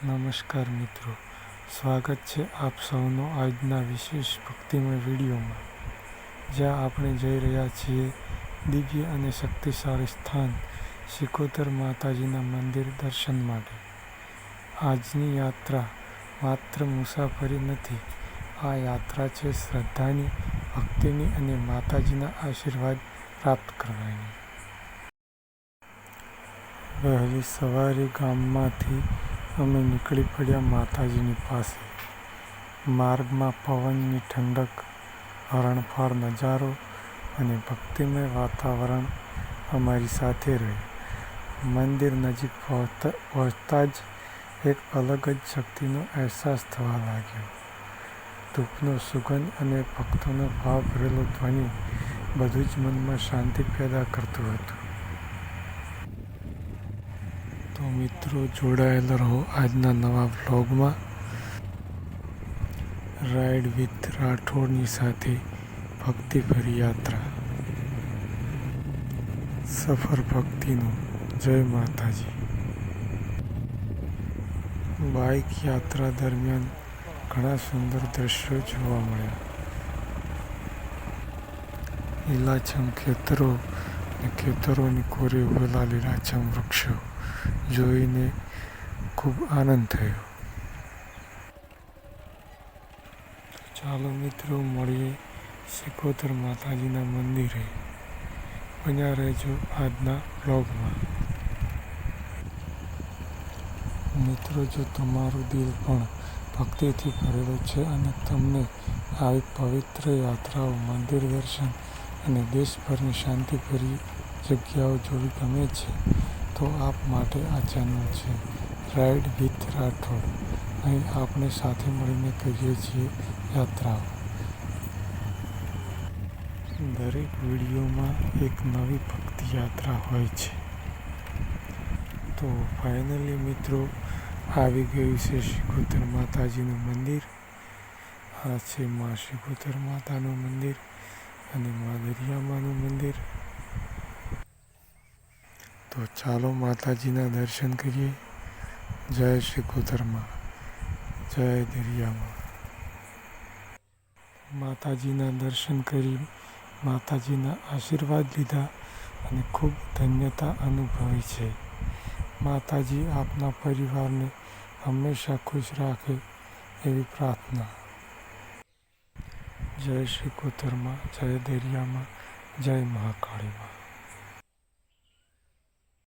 નમસ્કાર મિત્રો, સ્વાગત છે આપ સૌનો આજના વિશેષ ભક્તિમય વિડીયોમાં, જ્યાં આપણે જઈ રહ્યા છીએ દિવ્ય અને શક્તિશાળી સ્થાન સિકોતર માતાજીના મંદિર દર્શન માટે. આજની યાત્રા માત્ર મુસાફરી નથી, આ યાત્રા છે શ્રદ્ધાની, ભક્તિની અને માતાજીના આશીર્વાદ પ્રાપ્ત કરવાની. વહેલી સવારે ગામમાંથી અમે નીકળી પડ્યા માતાજીની પાસે. માર્ગમાં પવનની ઠંડક, હરણફાળ નજારો અને ભક્તિમય વાતાવરણ અમારી સાથે રહ્યું. મંદિર નજીક પહોંચતા જ એક અલગ જ શક્તિનો અહેસાસ થવા લાગ્યો. ધૂપનો સુગંધ અને ભક્તોનો ભાવભરેલો ધ્વનિ બધું જ મનમાં શાંતિ પેદા કરતું હતું. તો મિત્રો, જોડાયેલા રહો આજના નવા વ્લોગમાં. રાઇડ વિથ રાઠોડની સાથે ભક્તિભરી યાત્રા. સફર ભક્તિનું. જય માતાજી. બાઇક યાત્રા દરમિયાન ઘણા સુંદર દ્રશ્યો જોવા મળ્યા. લીલાછમ ખેતરો અને ખેતરોની કોરે ઉભેલા લીલાછમ વૃક્ષો જોઈને ખૂબ આનંદ થયો. ચાલો મિત્રો, મળીએ સિકોતર માતાજીના મંદિરે. બન્યા રહેજો આજના વ્લોગમાં. મિત્રો, જો તમારું દિલ પણ ભક્તિથી ભરેલું છે અને તમને આવી પવિત્ર યાત્રાઓ, મંદિર દર્શન અને દેશભરની શાંતિભરી જગ્યાઓ જોવી ગમે છે, તો આપ માટે આ ચેનલ છે રાઇડ વિથ રાઠોડ. અહીં આપણે સાથે મળીને કરીએ છીએ યાત્રાઓ. દરેક વિડીયોમાં એક નવી ભક્તિ યાત્રા હોય છે. તો ફાઇનલી મિત્રો, આવી ગયું છે સિકોતર માતાજીનું મંદિર. આ છે મા સિકોતર માતાનું મંદિર અને મા દરિયામાનું મંદિર. તો ચાલો માતાજીના દર્શન કરીએ. જય સિકોતરમાં, જય દરિયામાં. માતાજીના દર્શન કરી, માતાજીના આશીર્વાદ લીધા અને ખૂબ ધન્યતા અનુભવી છે. માતાજી આપના પરિવારને હંમેશા ખુશ રાખે એવી પ્રાર્થના. જય સિકોતરમાં, જય દરિયામાં, જય મહાકાળીમાં.